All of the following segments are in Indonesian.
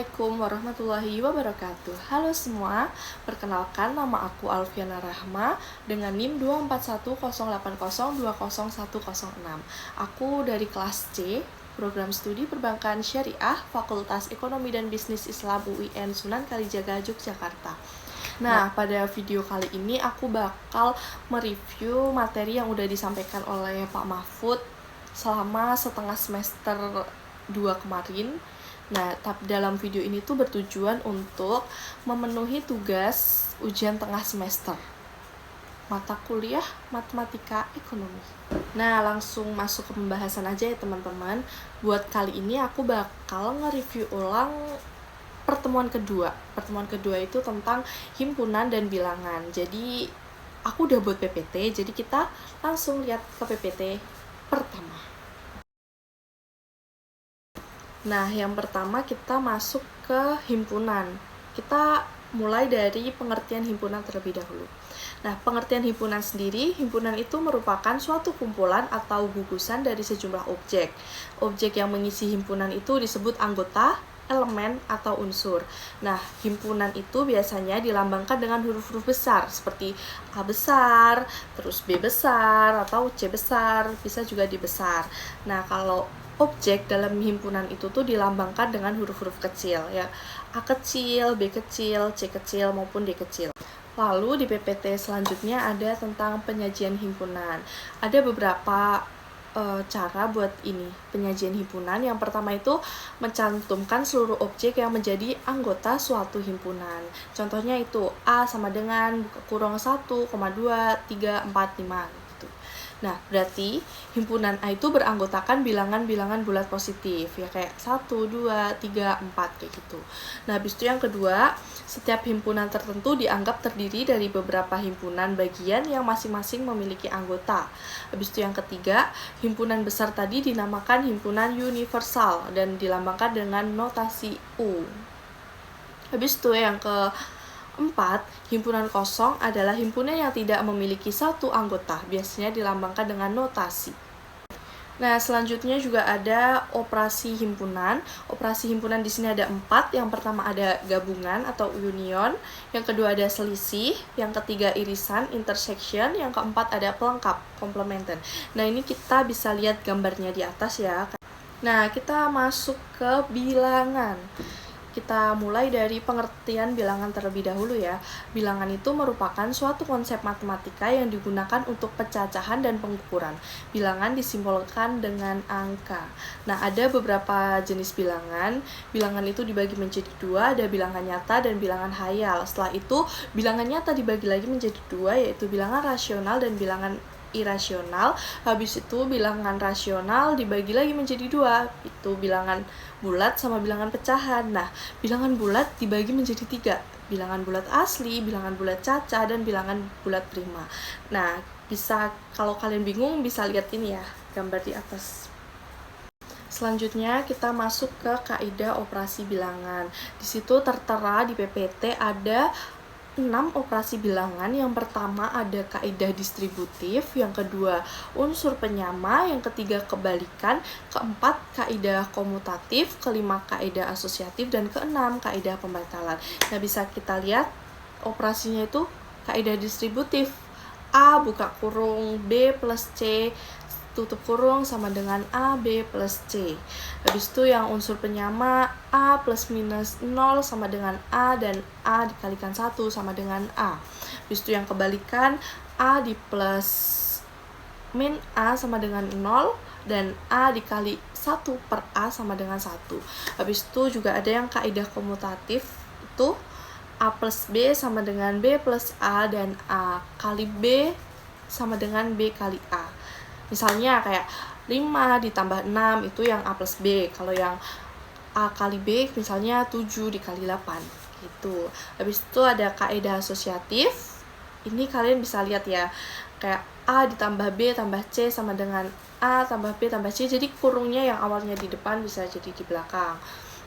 Assalamualaikum warahmatullahi wabarakatuh. Halo semua, perkenalkan nama aku Alfiana Rahma dengan NIM 24108020106. Aku dari kelas C, Program Studi Perbankan Syariah, Fakultas Ekonomi dan Bisnis Islam UIN Sunan Kalijaga, Yogyakarta. Nah, pada video kali ini aku bakal mereview materi yang udah disampaikan oleh Pak Mahfud selama setengah semester 2 kemarin. Nah, dalam video ini tuh bertujuan untuk memenuhi tugas ujian tengah semester mata kuliah Matematika Ekonomi. Nah, langsung masuk ke pembahasan aja ya teman-teman. Buat kali ini aku bakal nge-review ulang pertemuan kedua. Pertemuan kedua itu tentang himpunan dan bilangan. Jadi, aku udah buat PPT, jadi kita langsung lihat ke PPT pertama. Nah, yang pertama kita masuk ke himpunan. Kita mulai dari pengertian himpunan terlebih dahulu. Nah, pengertian himpunan sendiri, himpunan itu merupakan suatu kumpulan atau gugusan dari sejumlah objek. Objek yang mengisi himpunan itu disebut anggota, elemen, atau unsur. Nah, himpunan itu biasanya dilambangkan dengan huruf-huruf besar, seperti A besar, terus B besar, atau C besar, bisa juga dibesar. Nah, kalau objek dalam himpunan itu tuh dilambangkan dengan huruf-huruf kecil, ya, A kecil, B kecil, C kecil, maupun D kecil. Lalu di PPT selanjutnya ada tentang penyajian himpunan. Ada beberapa cara buat ini penyajian himpunan. Yang pertama itu mencantumkan seluruh objek yang menjadi anggota suatu himpunan. Contohnya itu A sama dengan buka kurung 1, 2, 3, 4, 5 gitu. Nah, berarti himpunan A itu beranggotakan bilangan-bilangan bulat positif, ya kayak 1, 2, 3, 4 kayak gitu. Nah, habis itu yang kedua, setiap himpunan tertentu dianggap terdiri dari beberapa himpunan bagian yang masing-masing memiliki anggota. Habis itu yang ketiga, himpunan besar tadi dinamakan himpunan universal dan dilambangkan dengan notasi U. Habis itu yang keempat, himpunan kosong adalah himpunan yang tidak memiliki satu anggota, biasanya dilambangkan dengan notasi. Nah, selanjutnya juga ada operasi himpunan. Operasi himpunan di sini ada 4. Yang pertama ada gabungan atau union, yang kedua ada selisih, yang ketiga irisan, intersection, yang keempat ada pelengkap, complementary. Nah, ini kita bisa lihat gambarnya di atas ya. Nah, kita masuk ke bilangan. Kita mulai dari pengertian bilangan terlebih dahulu ya. Bilangan itu merupakan suatu konsep matematika yang digunakan untuk pencacahan dan pengukuran. Bilangan disimbolkan dengan angka. Nah, ada beberapa jenis bilangan. Bilangan itu dibagi menjadi 2, ada bilangan nyata dan bilangan hayal. Setelah itu, bilangan nyata dibagi lagi menjadi 2, yaitu bilangan rasional dan bilangan irasional. Habis itu bilangan rasional dibagi lagi menjadi 2, itu bilangan bulat sama bilangan pecahan. Nah, bilangan bulat dibagi menjadi 3, bilangan bulat asli, bilangan bulat caca, dan bilangan bulat prima. Nah, bisa kalau kalian bingung bisa lihat ini ya, gambar di atas. Selanjutnya kita masuk ke kaidah operasi bilangan. Di situ tertera di PPT ada 6 operasi bilangan. Yang pertama ada kaidah distributif, yang kedua unsur penyama, yang ketiga kebalikan, keempat kaidah komutatif, kelima kaidah asosiatif, dan keenam kaidah pembatalan. Nah, bisa kita lihat operasinya itu kaidah distributif. A buka kurung B plus C tutup kurung sama dengan A, B plus C. Habis itu yang unsur penyama A plus minus 0 sama dengan A, dan A dikalikan 1 sama dengan A. Habis itu yang kebalikan A di plus min A sama dengan 0, dan A dikali 1 per A sama dengan 1. Habis itu juga ada yang kaidah komutatif, itu A plus B sama dengan B plus A, dan A kali B sama dengan B kali A. Misalnya kayak 5 ditambah 6 itu yang A plus B. Kalau yang A kali B misalnya 7 dikali 8 gitu. Habis itu ada kaidah asosiatif. Ini kalian bisa lihat ya. Kayak A ditambah B tambah C sama dengan A tambah B tambah C. Jadi kurungnya yang awalnya di depan bisa jadi di belakang.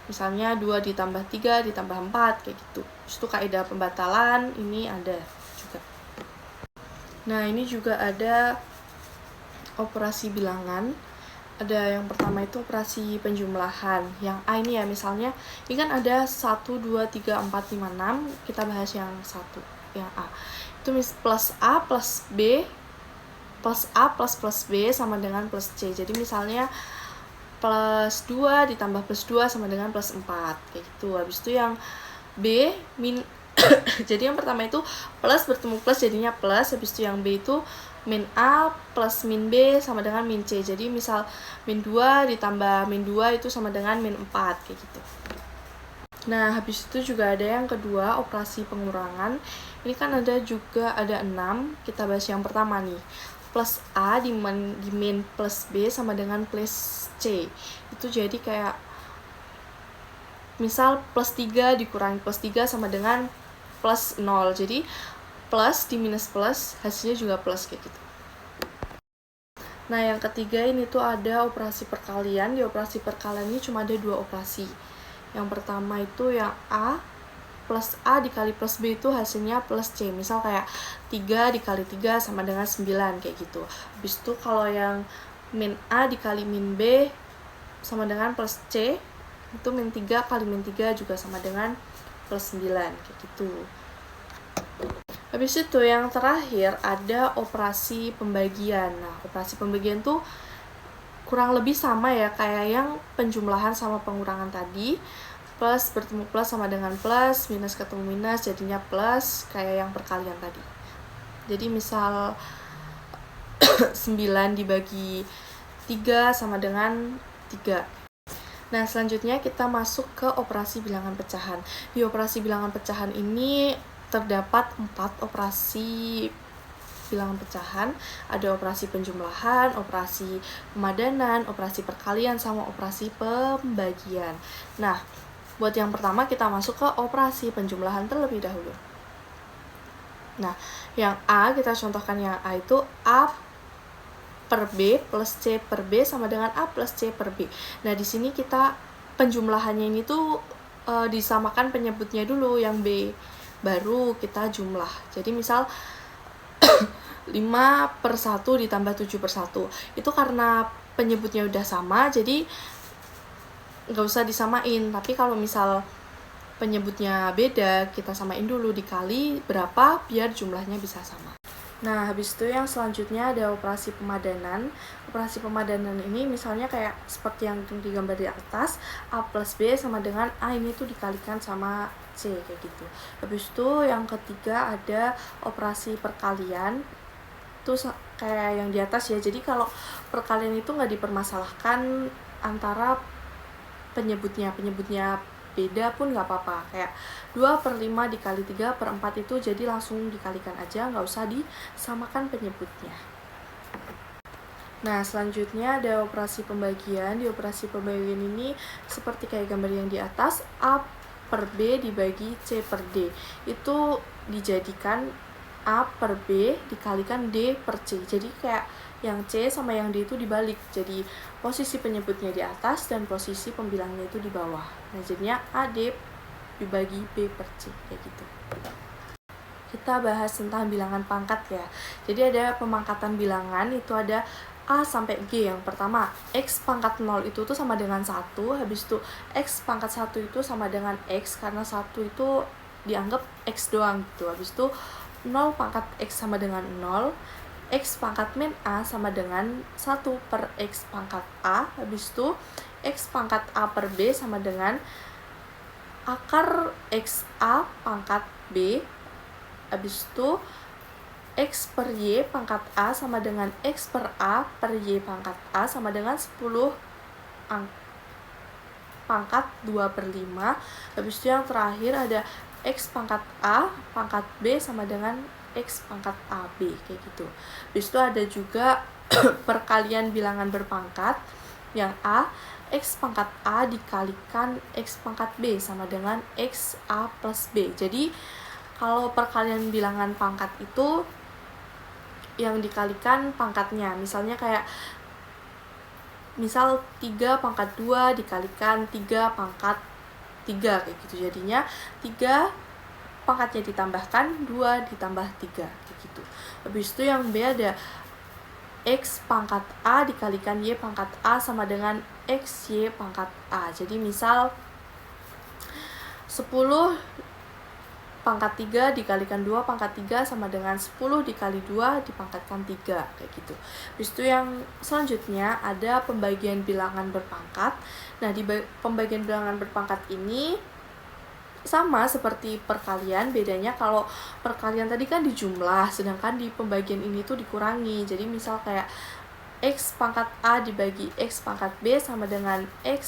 Misalnya 2 ditambah 3 ditambah 4 kayak gitu. Terus itu kaidah pembatalan ini ada juga. Nah, ini juga ada operasi bilangan. Ada yang pertama itu operasi penjumlahan. Yang A ini ya, misalnya ini kan ada 1, 2, 3, 4, 5, 6. Kita bahas yang 1, yang A. Itu plus A plus B plus A plus B sama dengan plus C. Jadi misalnya plus 2 ditambah plus 2 sama dengan plus 4, kayak gitu. Habis itu yang B min jadi yang pertama itu plus bertemu plus jadinya plus. Habis itu yang B itu min A plus min B sama dengan min C. Jadi misal min 2 ditambah min 2 itu sama dengan min 4, kayak gitu. Nah, habis itu juga ada yang kedua, operasi pengurangan. Ini kan ada 6. Kita bahas yang pertama nih. Plus A di min plus B sama dengan plus C. Itu jadi kayak misal plus 3 dikurangi plus 3 sama dengan plus 0. Jadi plus di minus plus, hasilnya juga plus, kayak gitu. Nah, yang ketiga ini tuh ada operasi perkalian. Di operasi perkalian ini cuma ada 2 operasi. Yang pertama itu yang A plus A dikali plus B itu hasilnya plus C. Misal kayak 3 dikali 3 sama dengan 9, kayak gitu. Habis itu kalau yang min A dikali min B sama dengan plus C, itu min 3 kali min 3 juga sama dengan plus 9, kayak gitu. Habis itu yang terakhir ada operasi pembagian. Nah, operasi pembagian tuh kurang lebih sama ya kayak yang penjumlahan sama pengurangan tadi. Plus bertemu plus sama dengan plus, minus ketemu minus jadinya plus, kayak yang perkalian tadi. Jadi misal 9 dibagi 3 sama dengan 3. Nah, selanjutnya kita masuk ke operasi bilangan pecahan. Di operasi bilangan pecahan ini terdapat 4 operasi bilangan pecahan. Ada operasi penjumlahan, operasi pemadanan, operasi perkalian, sama operasi pembagian. Nah, buat yang pertama kita masuk ke operasi penjumlahan terlebih dahulu. Nah, yang A, kita contohkan yang A itu A per B plus C per B sama dengan A plus C per B. Nah, di sini kita penjumlahannya ini tuh disamakan penyebutnya dulu yang B, baru kita jumlah. Jadi misal 5 per 1 ditambah 7 per 1. Itu karena penyebutnya udah sama, jadi nggak usah disamain. Tapi kalau misal penyebutnya beda, kita samain dulu dikali berapa biar jumlahnya bisa sama. Nah, habis itu yang selanjutnya ada operasi pemadanan. Operasi pemadanan ini misalnya kayak seperti yang digambar di atas, A plus B sama dengan A ini tuh dikalikan sama C, kayak gitu. Habis itu yang ketiga ada operasi perkalian. Itu kayak yang di atas ya. Jadi kalau perkalian itu nggak dipermasalahkan antara penyebutnya beda pun nggak apa-apa. Kayak 2 per 5 dikali 3 per 4 itu jadi langsung dikalikan aja, nggak usah disamakan penyebutnya. Nah, selanjutnya ada operasi pembagian. Di operasi pembagian ini seperti kayak gambar yang di atas, A per B dibagi C per D. Itu dijadikan A per B dikalikan D per C. Jadi kayak yang C sama yang D itu dibalik. Jadi posisi penyebutnya di atas dan posisi pembilangnya itu di bawah. Nah, jadinya A D dibagi B per C, kayak gitu. Kita bahas tentang bilangan pangkat ya. Jadi ada pemangkatan bilangan, itu ada A sampai G. Yang pertama, X pangkat 0 itu tuh sama dengan 1. Habis itu X pangkat 1 itu sama dengan X, karena 1 itu dianggap X doang gitu. Habis itu 0 pangkat X sama dengan 0. X pangkat min A sama dengan 1 per X pangkat A. Habis itu X pangkat A per B sama dengan akar X A pangkat B. Habis itu X per Y pangkat A sama dengan X per A per Y pangkat A sama dengan 10 pangkat 2 per 5. Habis itu yang terakhir ada X pangkat A pangkat B sama dengan X pangkat AB, kayak gitu. Habis itu ada juga perkalian bilangan berpangkat. Yang A, X pangkat A dikalikan X pangkat B sama dengan X A plus B. Jadi kalau perkalian bilangan pangkat itu yang dikalikan pangkatnya. Misalnya kayak misal 3 pangkat 2 dikalikan 3 pangkat 3, kayak gitu. Jadinya 3 pangkatnya ditambahkan 2 ditambah 3, kayak gitu. Habis itu yang B ada X pangkat A dikalikan Y pangkat A sama dengan XY pangkat A. Jadi misal 10 pangkat 3 dikalikan 2 pangkat 3 sama dengan 10 dikali 2 dipangkatkan 3, kayak gitu. Habis itu yang selanjutnya ada pembagian bilangan berpangkat. Nah, di pembagian bilangan berpangkat ini sama seperti perkalian, bedanya kalau perkalian tadi kan dijumlah, sedangkan di pembagian ini tuh dikurangi. Jadi misal kayak X pangkat A dibagi X pangkat B sama dengan X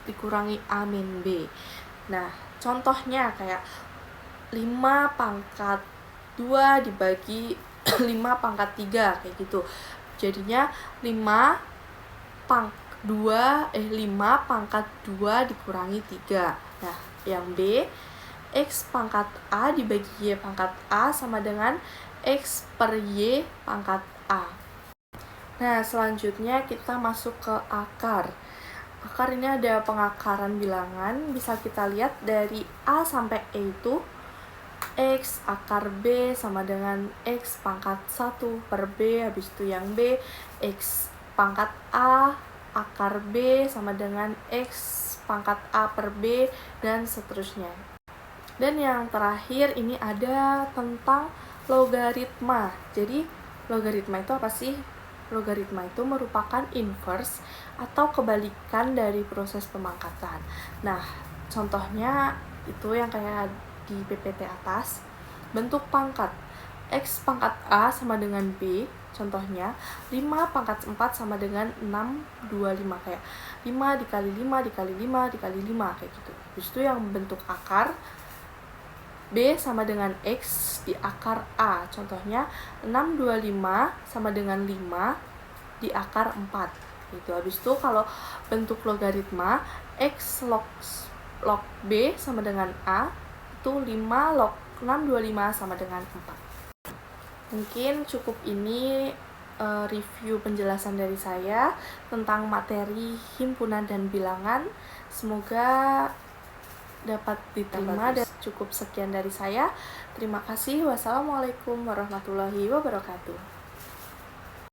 dikurangi A min B. Nah, contohnya kayak 5 pangkat 2 dibagi 5 pangkat 3, kayak gitu. Jadinya 5 pangkat 2 dikurangi 3. Nah, yang B, X pangkat A dibagi Y pangkat A sama dengan X per Y pangkat A. Nah, selanjutnya kita masuk ke akar. Akar ini ada pengakaran bilangan, bisa kita lihat dari A sampai E itu X akar B sama dengan X pangkat 1 per B, habis itu yang B X pangkat A akar B sama dengan X pangkat A per B, dan seterusnya. Dan yang terakhir ini ada tentang logaritma. Jadi logaritma itu apa sih? Logaritma itu merupakan inverse atau kebalikan dari proses pemangkatan. Nah, contohnya itu yang kayak di PPT atas. Bentuk pangkat X pangkat A sama dengan B, contohnya 5 pangkat 4 sama dengan 625, kayak 5 dikali 5 dikali 5 dikali 5, kayak gitu. Habis itu yang bentuk akar B sama dengan X di akar A, contohnya 625 sama dengan 5 di akar 4, gitu. Habis itu kalau bentuk logaritma X log B sama dengan A itu 5 log 625 sama dengan 4. Mungkin cukup ini review penjelasan dari saya tentang materi himpunan dan bilangan. Semoga dapat diterima, dan cukup sekian dari saya. Terima kasih. Wassalamualaikum warahmatullahi wabarakatuh.